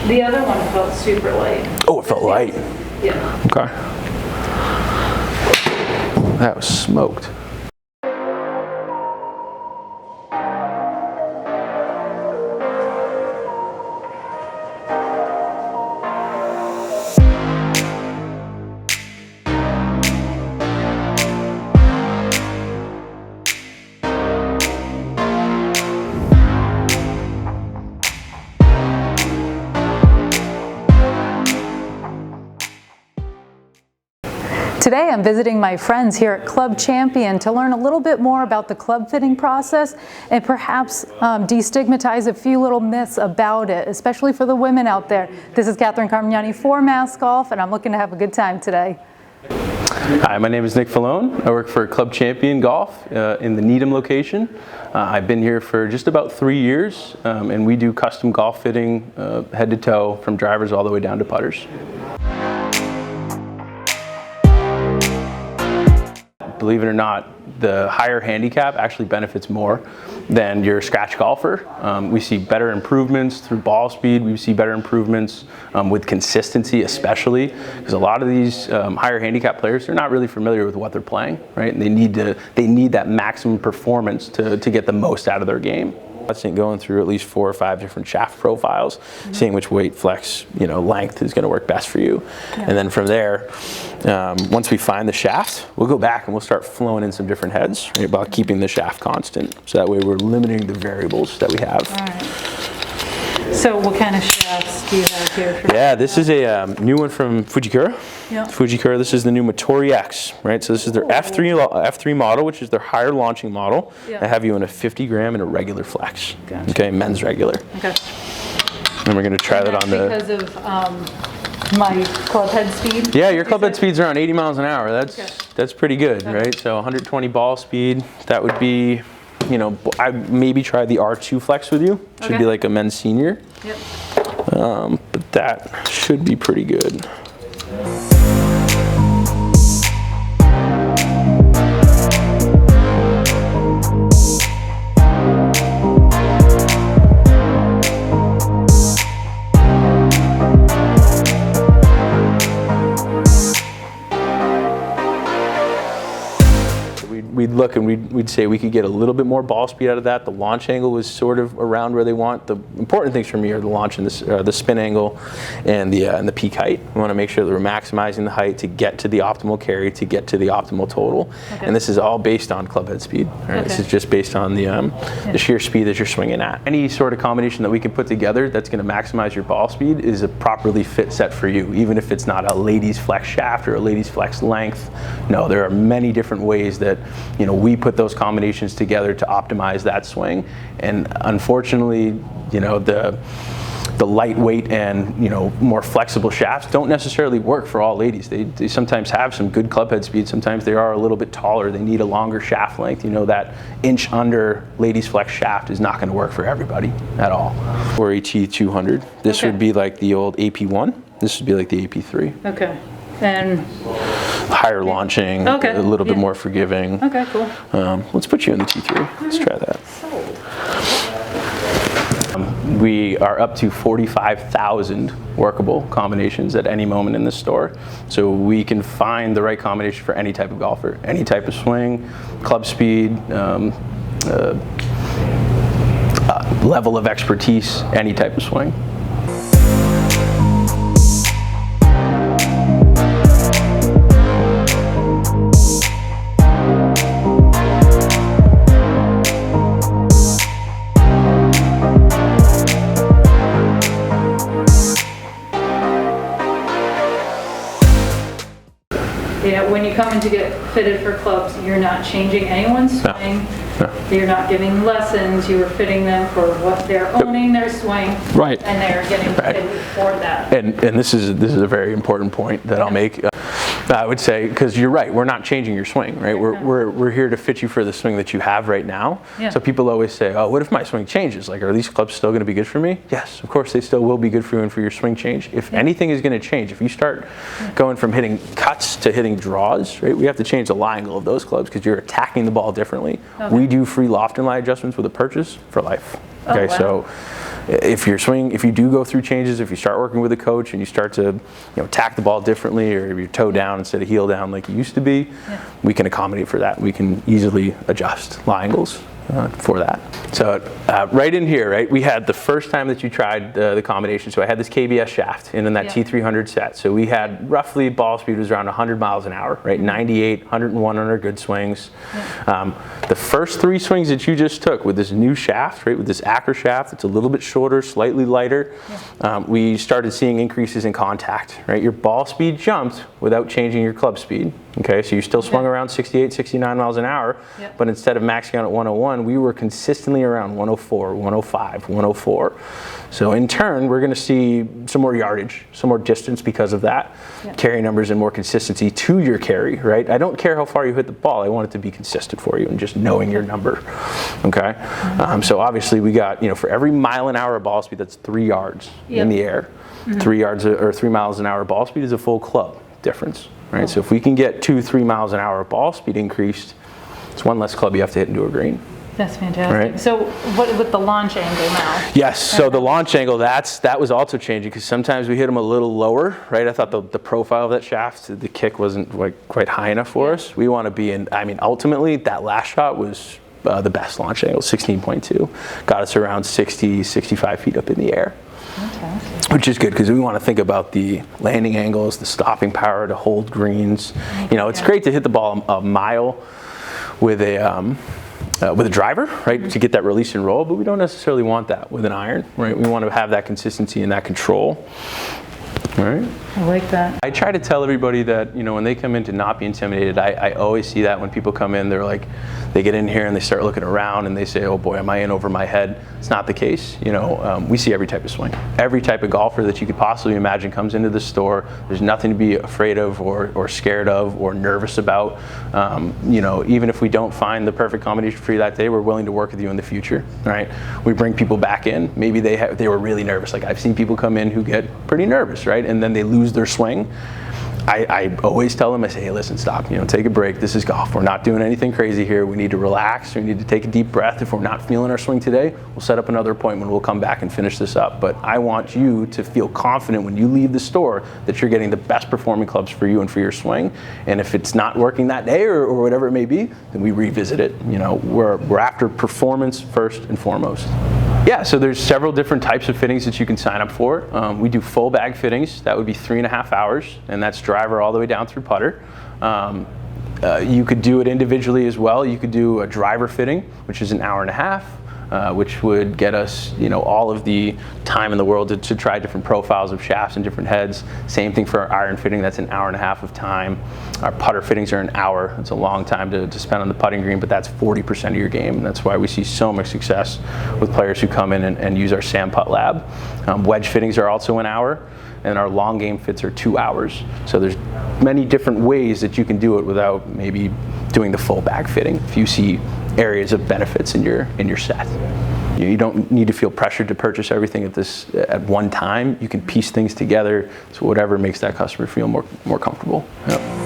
The other one felt super light. Oh, it felt light. Yeah. Okay. That was smoked. Today I'm visiting my friends here at Club Champion to learn a little bit more about the club fitting process and perhaps destigmatize a few little myths about it, especially for the women out there. This is Catherine Carmignani for Mass Golf, and I'm looking to have a good time today. Hi, my name is Nick Falone. I work for Club Champion Golf in the Needham location. I've been here for just about 3 years, and we do custom golf fitting head to toe from drivers all the way down to putters. Believe it or not, the higher handicap actually benefits more than your scratch golfer. We see better improvements through ball speed. We see better improvements with consistency, especially because a lot of these higher handicap players, they're not really familiar with what they're playing, right? And they need that maximum performance to get the most out of their game. I think going through at least 4 or 5 different shaft profiles, seeing which weight, flex, length is going to work best for you. Yeah. And then from there, once we find the shaft, we'll go back and we'll start flowing in some different heads, right, about keeping the shaft constant. So that way we're limiting the variables that we have. All right. So what kind of shafts do you have here? Yeah, this is a new one from Fujikura. Yeah. Fujikura, this is the new Motori X, right? So this is their F3 model, which is their higher launching model. Yeah. I have you in a 50 gram and a regular flex. Gotcha. Okay, men's regular. Okay. And we're going to try that on because of my club head speed? Yeah, your club head speed's around 80 miles an hour. That's pretty good, right? So 120 ball speed, that would be, I'd maybe try the R2 flex with you. Should be like a men's senior. Yep. But that should be pretty good. We'd look and we'd say we could get a little bit more ball speed out of that. The launch angle was sort of around where they want. The important things for me are the launch and the spin angle and the peak height. We want to make sure that we're maximizing the height to get to the optimal carry, to get to the optimal total. Okay. And this is all based on club head speed. Right? Okay. This is just based on the sheer speed that you're swinging at. Any sort of combination that we can put together that's going to maximize your ball speed is a properly fit set for you, even if it's not a ladies flex shaft or a ladies flex length. No, there are many different ways that we put those combinations together to optimize that swing. And unfortunately, the lightweight and more flexible shafts don't necessarily work for all ladies. They sometimes have some good club head speed. Sometimes they are a little bit taller. They need a longer shaft length. That inch under ladies flex shaft is not going to work for everybody at all. Or AT200. This would be like the old AP1. This would be like the AP3. Okay. And higher launching, a little bit more forgiving. Okay, cool. Let's put you in the T3. Let's try that. We are up to 45,000 workable combinations at any moment in the store. So we can find the right combination for any type of golfer, any type of swing, club speed, level of expertise, any type of swing. Yeah, when you come in to get fitted for clubs, you're not changing anyone's swing. No. You're not giving lessons. You are fitting them for what they're owning their swing. Right. And they're getting fitted for that. And this is a very important point that I'll make. I would say, because you're right, we're not changing your swing, right? We're here to fit you for the swing that you have right now. Yeah. So people always say, oh, what if my swing changes? Like, are these clubs still going to be good for me? Yes, of course they still will be good for you and for your swing change. If anything is going to change, if you start going from hitting cuts to hitting draws, right, we have to change the lie angle of those clubs because you're attacking the ball differently. Okay. We do free loft and lie adjustments with a purchase for life. Okay, wow. so if you do go through changes, if you start working with a coach and you start to tack the ball differently, or your toe down instead of heel down like you used to be, we can accommodate for that. We can easily adjust lie angles for that. So right in here, right, we had the first time that you tried the combination. So I had this KBS shaft in that T300 set. So we had roughly ball speed was around 100 miles an hour, right? 98, 101 on our good swings. The first 3 swings that you just took with this new shaft, right, with this Acker shaft, it's a little bit shorter, slightly lighter. We started seeing increases in contact, right? Your ball speed jumped without changing your club speed. Okay, so you still swung around 68, 69 miles an hour, but instead of maxing out at 101, we were consistently around 104, 105, 104. So in turn, we're going to see some more yardage, some more distance because of that. Carry numbers and more consistency to your carry, right? I don't care how far you hit the ball. I want it to be consistent for you and just knowing your number, okay? So obviously we got, for every mile an hour of ball speed, that's 3 yards in the air. 3 yards or 3 miles an hour ball speed is a full club difference. Right, so if we can get 2-3 miles an hour of ball speed increased, it's 1 less club you have to hit into a green. That's fantastic. Right. So what with the launch angle now? Yes, so the launch angle, that was also changing because sometimes we hit them a little lower, right? I thought the profile of that shaft, the kick wasn't quite high enough for us. We want to be in, ultimately that last shot was the best launch angle, 16.2. Got us around 60, 65 feet up in the air. Fantastic. Which is good because we want to think about the landing angles, the stopping power to hold greens. It's great to hit the ball a mile with a driver, right, to get that release and roll, but we don't necessarily want that with an iron, right? We want to have that consistency and that control. All right. I like that. I try to tell everybody that, when they come in to not be intimidated, I always see that when people come in, they're like, they get in here and they start looking around and they say, oh boy, am I in over my head? It's not the case. We see every type of swing. Every type of golfer that you could possibly imagine comes into the store. There's nothing to be afraid of or scared of or nervous about. Even if we don't find the perfect combination for you that day, we're willing to work with you in the future, right? We bring people back in. Maybe they were really nervous. Like I've seen people come in who get pretty nervous, right? And then they lose their swing. I always tell them, I say, hey, listen, stop, take a break. This is golf. We're not doing anything crazy here. We need to relax. We need to take a deep breath. If we're not feeling our swing today, we'll set up another appointment. We'll come back and finish this up. But I want you to feel confident when you leave the store that you're getting the best performing clubs for you and for your swing. And if it's not working that day or whatever it may be, then we revisit it. We're after performance first and foremost. Yeah, so there's several different types of fittings that you can sign up for. We do full bag fittings. That would be 3.5 hours, and that's driver all the way down through putter. You could do it individually as well. You could do a driver fitting, which is 1.5 hours, which would get us, all of the time in the world to try different profiles of shafts and different heads. Same thing for our iron fitting. That's 1.5 hours of time. Our putter fittings are 1 hour. It's a long time to spend on the putting green, but that's 40% of your game. And that's why we see so much success with players who come in and use our Sam Putt Lab. Wedge fittings are also 1 hour, and our long game fits are 2 hours. So there's many different ways that you can do it without maybe doing the full bag fitting if you see areas of benefits in your set. You don't need to feel pressured to purchase everything at one time. You can piece things together, so whatever makes that customer feel more comfortable. Yep.